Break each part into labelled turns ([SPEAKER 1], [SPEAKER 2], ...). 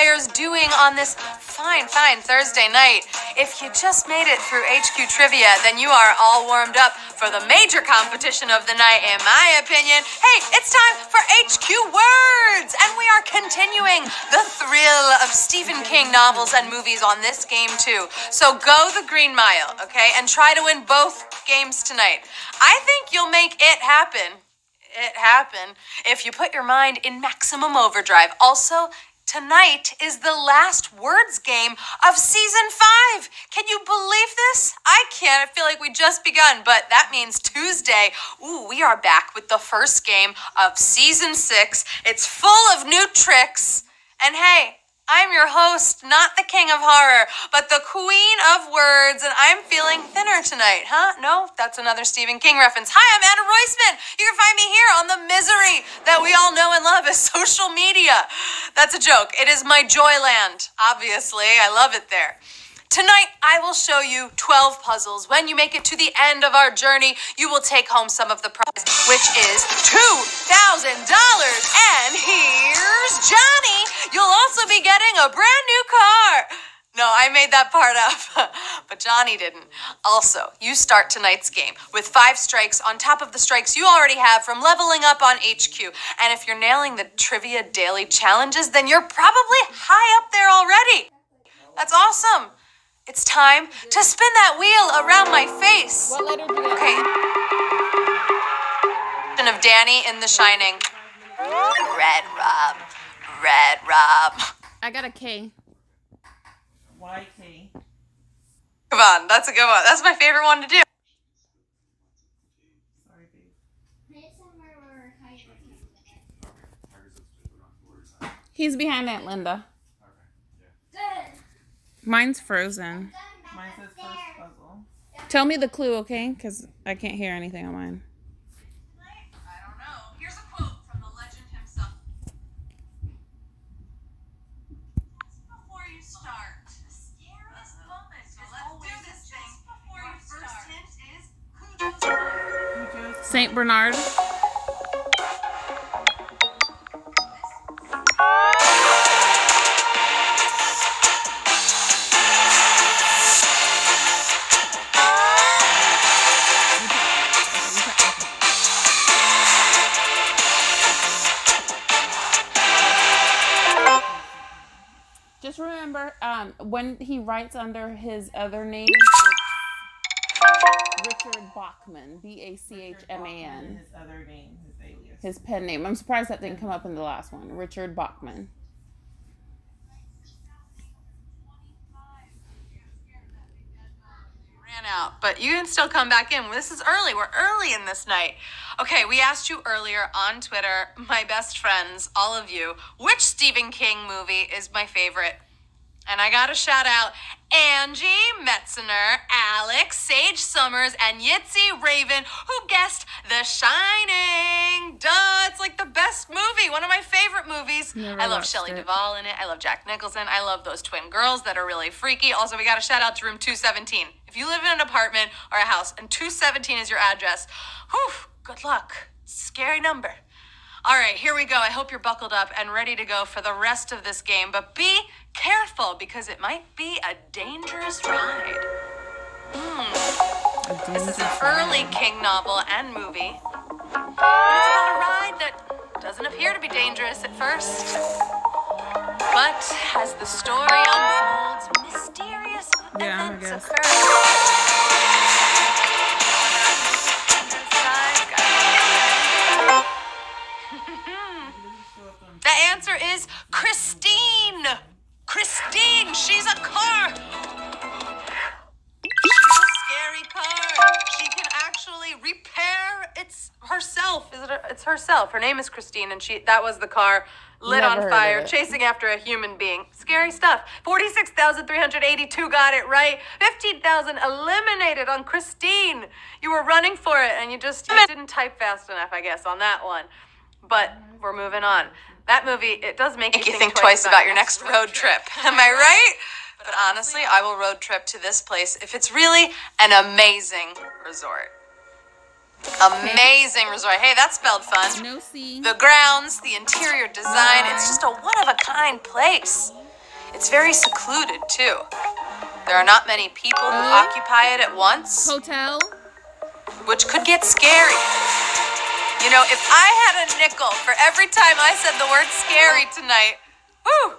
[SPEAKER 1] qualifiers doing on this fine Thursday night? If you just made it through HQ Trivia, then you are all warmed up for the major competition of the night, in my opinion. Hey, it's time for HQ Words! And we are continuing the thrill of Stephen King novels and movies on this game, too. So go the green mile, okay? And try to win both games tonight. I think you'll make it happen. If you put your mind in maximum overdrive. Also, tonight is the last words game of season 5. Can you believe this? I can't. I feel like we just begun, but that means Tuesday. We are back with the first game of season 6. It's full of new tricks. And hey, I'm your host, not the king of horror, but the queen of words, and I'm feeling thinner tonight, huh? No, that's another Stephen King reference. Hi, I'm Anna Roisman. You can find me here on the misery that we all know and love as social media. That's a joke. It is my joyland, obviously. I love it there. Tonight, I will show you 12 puzzles. When you make it to the end of our journey, you will take home some of the prize, which is $2,000. And here's Johnny. You'll also be getting a brand new car. No, I made that part up, but Johnny didn't. Also, you start tonight's game with 5 strikes on top of the strikes you already have from leveling up on HQ. And if you're nailing the Trivia Daily Challenges, then you're probably high up there already. That's awesome. It's time to spin that wheel around my face.
[SPEAKER 2] What letter do
[SPEAKER 1] Okay. Of Danny in The Shining. Red Rob.
[SPEAKER 2] I got a K.
[SPEAKER 3] YT.
[SPEAKER 1] Come on, that's a good one. That's my favorite one to do.
[SPEAKER 3] Sorry, babe.
[SPEAKER 2] He's behind Aunt Linda. Mine's frozen.
[SPEAKER 3] Mine says first puzzle.
[SPEAKER 2] Tell me the clue, okay? Because I can't hear anything on mine.
[SPEAKER 1] I don't know. Here's a quote from the legend himself. Just before you start, the scariest moment. So let's do this thing. Before you first hint is Cujo's
[SPEAKER 2] Saint Bernard. Just remember, when he writes under his other name, it's Richard Bachman, Bachman.
[SPEAKER 3] His other name, his alias.
[SPEAKER 2] His pen name. I'm surprised that didn't come up in the last one. Richard Bachman.
[SPEAKER 1] ran out, but you can still come back in. This is early. We're early in this night. Okay, we asked you earlier on Twitter, my best friends, all of you, which Stephen King movie is my favorite? And I got to shout out Angie Metzner, Alex, Sage Summers, and Yitzy Raven, who guessed The Shining. Duh, it's like the best movie, one of my favorite movies.
[SPEAKER 2] Never
[SPEAKER 1] I love
[SPEAKER 2] watched
[SPEAKER 1] Shelley
[SPEAKER 2] it.
[SPEAKER 1] Duvall in it. I love Jack Nicholson. I love those twin girls that are really freaky. Also, we got to shout out to room 217. If you live in an apartment or a house and 217 is your address, whew, good luck. Scary number. All right, here we go. I hope you're buckled up and ready to go for the rest of this game, but be careful because it might be a dangerous ride. This is an early King novel and movie, but it's about a ride that doesn't appear to be dangerous at first. But as the story unfolds, mysterious events
[SPEAKER 2] guess.
[SPEAKER 1] occur. The answer is Christine. Christine, she's a car. She's a scary car. She can actually repair herself. It's herself. Her name is Christine, and that was the car lit
[SPEAKER 2] Never
[SPEAKER 1] on
[SPEAKER 2] heard
[SPEAKER 1] fire,
[SPEAKER 2] of it.
[SPEAKER 1] chasing after a human being. Scary stuff. 46,382 got it right. 15,000 eliminated on Christine. You were running for it, and you didn't type fast enough, I guess, on that one. But we're moving on. That movie, it does make you think twice about your next road trip. Am I right? But honestly, I will road trip to this place if it's really an amazing resort. Amazing resort. Hey, that spelled fun.
[SPEAKER 2] No C.
[SPEAKER 1] The grounds, the interior design, it's just a one-of-a-kind place. It's very secluded, too. There are not many people who occupy it at once,
[SPEAKER 2] Hotel.
[SPEAKER 1] which could get scary. You know, if I had a nickel for every time I said the word scary tonight, whew,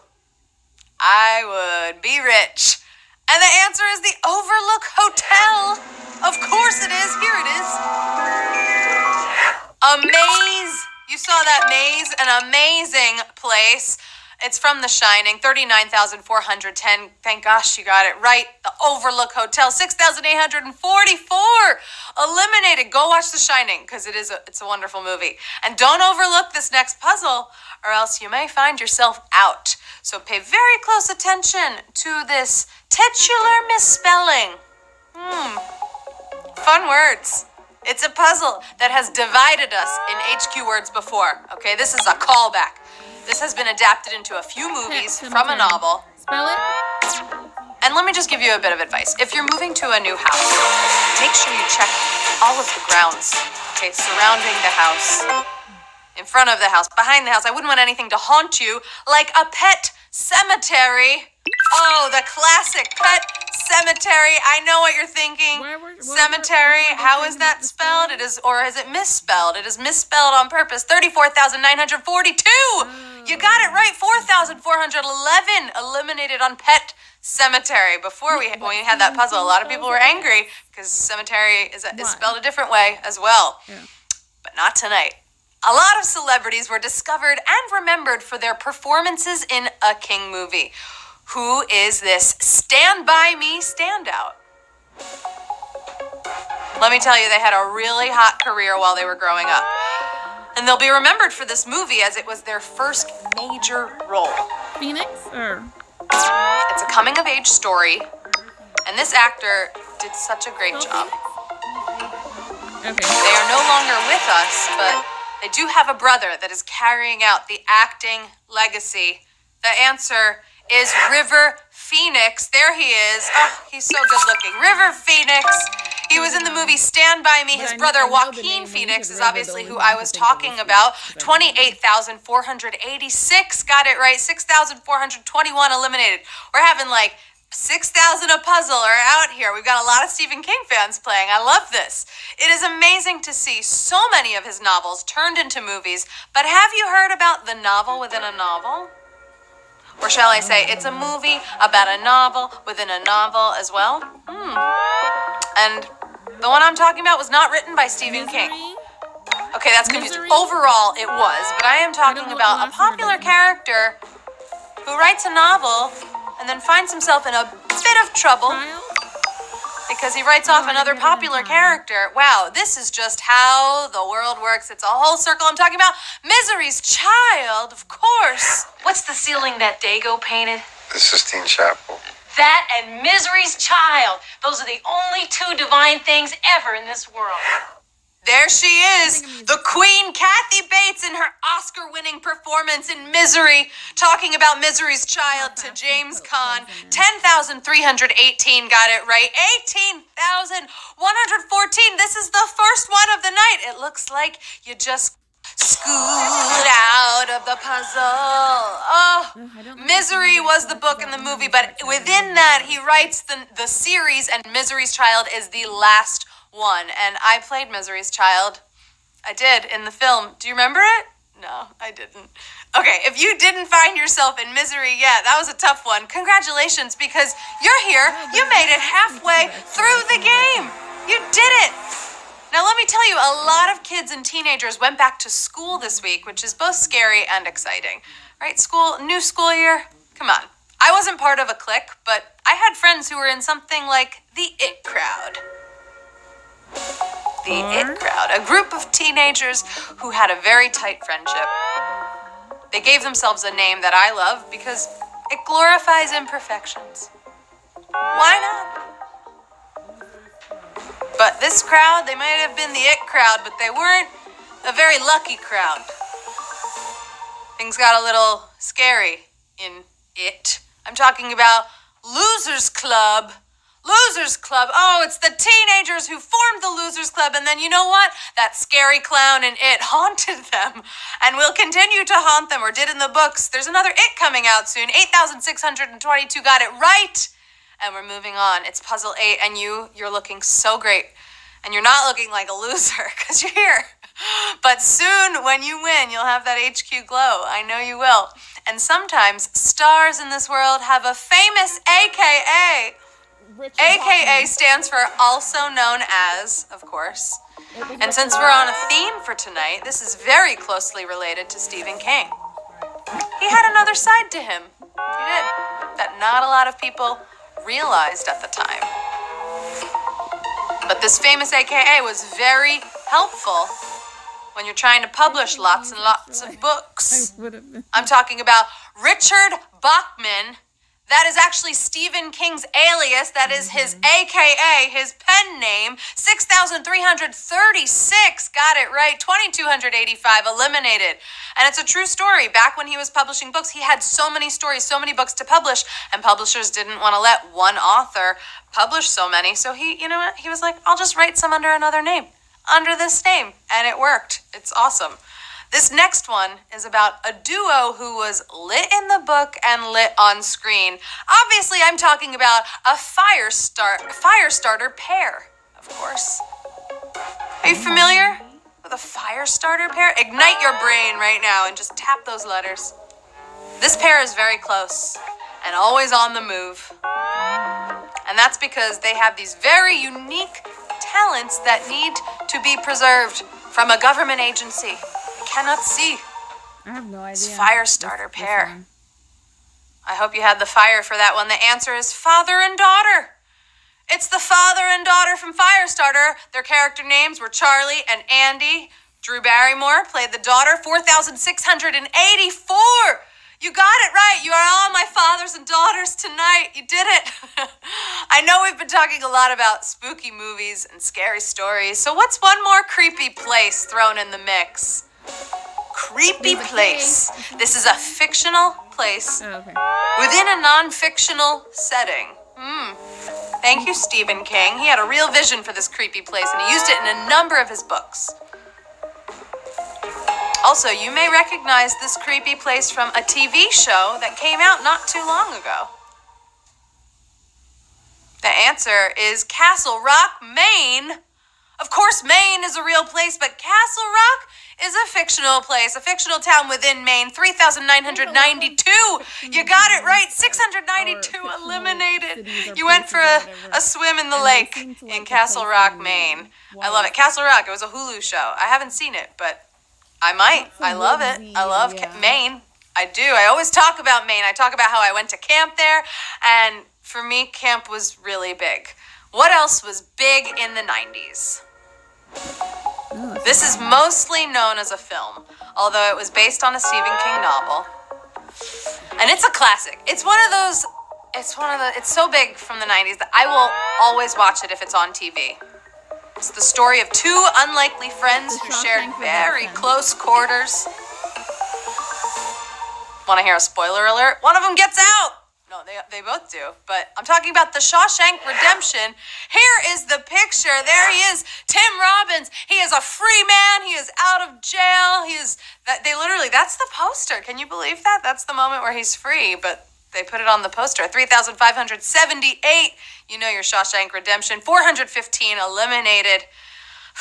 [SPEAKER 1] I would be rich. And the answer is the Overlook Hotel. Of course it is. Here it is. A maze. You saw that maze? An amazing place. It's from The Shining, 39,410. Thank gosh you got it right. The Overlook Hotel, 6,844. Eliminated. Go watch The Shining because it's a wonderful movie. And don't overlook this next puzzle or else you may find yourself out. So pay very close attention to this titular misspelling. Fun words. It's a puzzle that has divided us in HQ words before. Okay, this is a callback. This has been adapted into a few movies from a novel.
[SPEAKER 2] Spell it.
[SPEAKER 1] And let me just give you a bit of advice. If you're moving to a new house, make sure you check all of the grounds, okay, surrounding the house, in front of the house, behind the house. I wouldn't want anything to haunt you, like a pet cemetery. Oh, the classic pet cemetery. I know what you're thinking. Cemetery. How is that spelled? It is, or is it misspelled? It is misspelled on purpose. 34,942. You got it right. 4,411 eliminated on pet cemetery. Before when we had that puzzle, a lot of people were angry because cemetery is spelled a different way as well.
[SPEAKER 2] Yeah.
[SPEAKER 1] But not tonight. A lot of celebrities were discovered and remembered for their performances in a King movie. Who is this Stand By Me standout? Let me tell you, they had a really hot career while they were growing up. And they'll be remembered for this movie as it was their first major role.
[SPEAKER 2] Phoenix or?
[SPEAKER 1] It's a coming-of-age story, and this actor did such a great job.
[SPEAKER 2] Okay.
[SPEAKER 1] They are no longer with us, but they do have a brother that is carrying out the acting legacy. The answer is River Phoenix. There he is. Oh, he's so good looking. River Phoenix. He was in the movie Stand By Me. His brother Joaquin Phoenix is obviously who I was talking about. 28,486. Got it right. 6,421 eliminated. We're having like 6,000 a puzzle are out here. We've got a lot of Stephen King fans playing. I love this. It is amazing to see so many of his novels turned into movies. But have you heard about the novel within a novel? Or shall I say, it's a movie about a novel within a novel as well? And the one I'm talking about was not written by Stephen King. Okay, that's confusing. Overall, it was, but I am talking about a popular character who writes a novel and then finds himself in a bit of trouble because he writes off another popular character. Wow, this is just how the world works. It's a whole circle. I'm talking about Misery's Child, of course. What's the ceiling that Dago painted?
[SPEAKER 4] The Sistine Chapel.
[SPEAKER 1] That and Misery's Child. Those are the only two divine things ever in this world. There she is, the Queen Kathy Bates in her Oscar-winning performance in Misery, talking about Misery's Child to James Caan. 10,318 got it right. 18,114. This is the first one of the night. It looks like you just scoot out of the puzzle. Oh, Misery was the book and the movie, but within that, he writes the series, and Misery's Child is the last one. And I played Misery's Child. I did in the film. Do you remember it? No, I didn't. Okay, if you didn't find yourself in Misery yet, that was a tough one. Congratulations, because you're here. You made it halfway through the game. You did it. Now, let me tell you, a lot of kids and teenagers went back to school this week, which is both scary and exciting. Right? New school year? Come on. I wasn't part of a clique, but I had friends who were in something like the It Crowd. The It Crowd, a group of teenagers who had a very tight friendship. They gave themselves a name that I love because it glorifies imperfections. Why not? But this crowd, they might have been the It Crowd, but they weren't a very lucky crowd. Things got a little scary in It. I'm talking about Losers Club. Losers Club. Oh, it's the teenagers who formed the Losers Club, and then you know what? That scary clown in It haunted them, and will continue to haunt them, or did in the books. There's another It coming out soon. 8,622 got it right, and we're moving on. It's Puzzle 8, and you're looking so great, and you're not looking like a loser, because you're here. But soon, when you win, you'll have that HQ glow. I know you will. And sometimes, stars in this world have a famous AKA.
[SPEAKER 2] Richard
[SPEAKER 1] AKA
[SPEAKER 2] Bachman.
[SPEAKER 1] stands for also known as, of course. And since we're on a theme for tonight, this is very closely related to Stephen King. He had another side to him. He did. That not a lot of people realized at the time. But this famous AKA was very helpful when you're trying to publish lots and lots of books.
[SPEAKER 2] I would have been.
[SPEAKER 1] I'm talking about Richard Bachman. That is actually Stephen King's alias. That is his AKA, his pen name. 6,336. Got it right. 2,285 eliminated. And it's a true story. Back when he was publishing books, he had so many stories, so many books to publish, and publishers didn't want to let one author publish so many. So he, you know what? He was like, I'll just write some under another name, under this name. And it worked. It's awesome. This next one is about a duo who was lit in the book and lit on screen. Obviously, I'm talking about a fire starter pair, of course. Are you familiar with a fire starter pair? Ignite your brain right now and just tap those letters. This pair is very close and always on the move. And that's because they have these very unique talents that need to be preserved from a government agency. Cannot see.
[SPEAKER 2] I have no idea.
[SPEAKER 1] It's fire starter
[SPEAKER 2] This
[SPEAKER 1] pair.
[SPEAKER 2] one.
[SPEAKER 1] I hope you had the fire for that one. The answer is father and daughter. It's the father and daughter from Firestarter. Their character names were Charlie and Andy. Drew Barrymore played the daughter. 4,684. You got it right. You are all my fathers and daughters tonight. You did it. I know we've been talking a lot about spooky movies and scary stories. So what's one more creepy place thrown in the mix? Creepy place. This is a fictional place
[SPEAKER 2] Oh, okay.
[SPEAKER 1] within a non-fictional setting. Thank you, Stephen King. He had a real vision for this creepy place, and he used it in a number of his books. Also, you may recognize this creepy place from a TV show that came out not too long ago. The answer is Castle Rock, Maine. Of course, Maine is a real place, but Castle Rock is a fictional place, a fictional town within Maine. 3,992. You got it right. 692 eliminated. You went for a swim in the lake in Castle Rock, Maine. I love it. Castle Rock, it was a Hulu show. I haven't seen it, but I might. I love it. I love Maine. I do. I always talk about Maine. I talk about how I went to camp there, and for me, camp was really big. What else was big in the 90s? This is mostly known as a film, although it was based on a Stephen King novel. And it's a classic. It's so big from the 90s that I will always watch it if it's on TV. It's the story of two unlikely friends who shared very close quarters. Want to hear a spoiler alert? One of them gets out! No, they both do. But I'm talking about the Shawshank Redemption. Here is the picture. There he is, Tim Robbins. He is a free man. He is out of jail. That's the poster. Can you believe that? That's the moment where he's free, but they put it on the poster. 3,578. You know your Shawshank Redemption. 415 eliminated.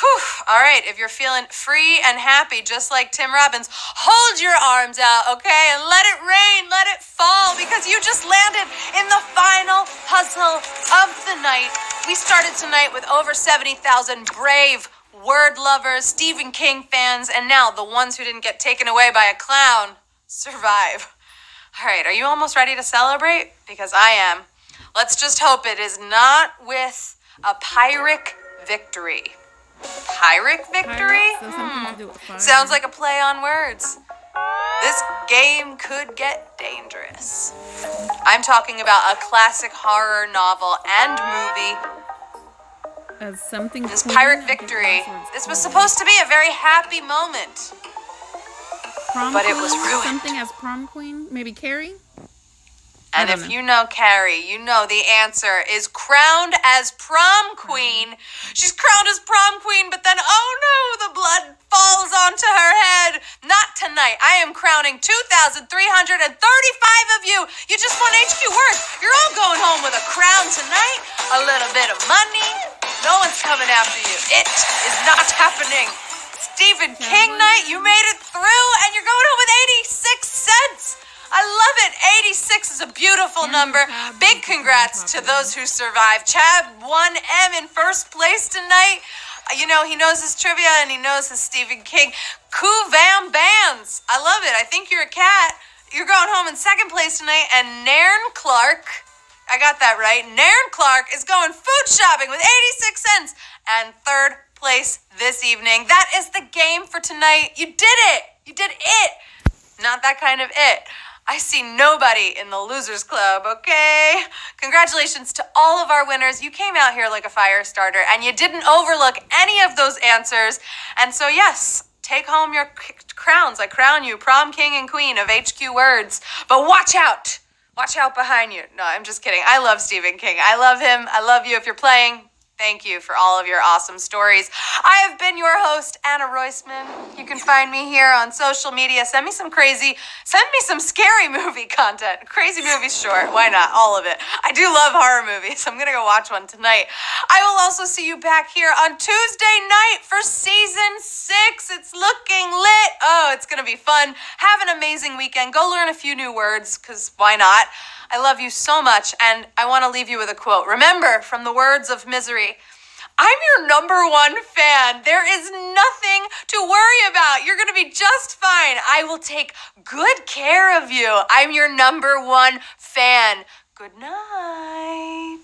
[SPEAKER 1] Whew. All right, if you're feeling free and happy, just like Tim Robbins, hold your arms out, okay? And let it rain, let it fall, because you just landed in the final puzzle of the night. We started tonight with over 70,000 brave word lovers, Stephen King fans, and now the ones who didn't get taken away by a clown survive. All right, are you almost ready to celebrate? Because I am. Let's just hope it is not with a Pyrrhic victory. Pyrrhic victory? Sounds like a play on words. This game could get dangerous. I'm talking about a classic horror novel and movie. This Pyrrhic victory. This was supposed to be a very happy moment.
[SPEAKER 2] Prom
[SPEAKER 1] but it
[SPEAKER 2] Queen?
[SPEAKER 1] was ruined.
[SPEAKER 2] Something as Prom Queen? Maybe Carrie?
[SPEAKER 1] And
[SPEAKER 2] don't
[SPEAKER 1] if
[SPEAKER 2] know.
[SPEAKER 1] you know Carrie, you know the answer is crowned as prom queen. She's crowned as prom queen, but then, oh no, the blood falls onto her head. Not tonight. I am crowning 2,335 of you. You just won HQ Words. You're all going home with a crown tonight, a little bit of money. No one's coming after you. It is not happening. Stephen King night, you made it through, and you're going home with 86 cents. I love it. 86 is a beautiful number. Big congrats to those who survived. Chad 1M in first place tonight. You know, he knows his trivia and he knows his Stephen King. Kuvam Bands. I love it. I think you're a cat. You're going home in second place tonight. And Nairn Clark, I got that right. Nairn Clark is going food shopping with 86 cents. And third place this evening. That is the game for tonight. You did it. You did it. Not that kind of it. I see nobody in the Losers Club, okay? Congratulations to all of our winners. You came out here like a fire starter, and you didn't overlook any of those answers. And so, yes, take home your crowns. I crown you prom king and queen of HQ Words. But watch out. Watch out behind you. No, I'm just kidding. I love Stephen King. I love him. I love you if you're playing. Thank you for all of your awesome stories. I have been your host, Anna Roisman. You can find me here on social media. Send me some scary movie content. Crazy movies, sure. Why not? All of it. I do love horror movies. I'm going to go watch one tonight. I will also see you back here on Tuesday night for season 6. It's looking lit. Oh, it's going to be fun. Have an amazing weekend. Go learn a few new words, because why not? I love you so much, and I want to leave you with a quote. Remember, from the words of Misery, I'm your number one fan. There is nothing to worry about. You're going to be just fine. I will take good care of you. I'm your number one fan. Good night.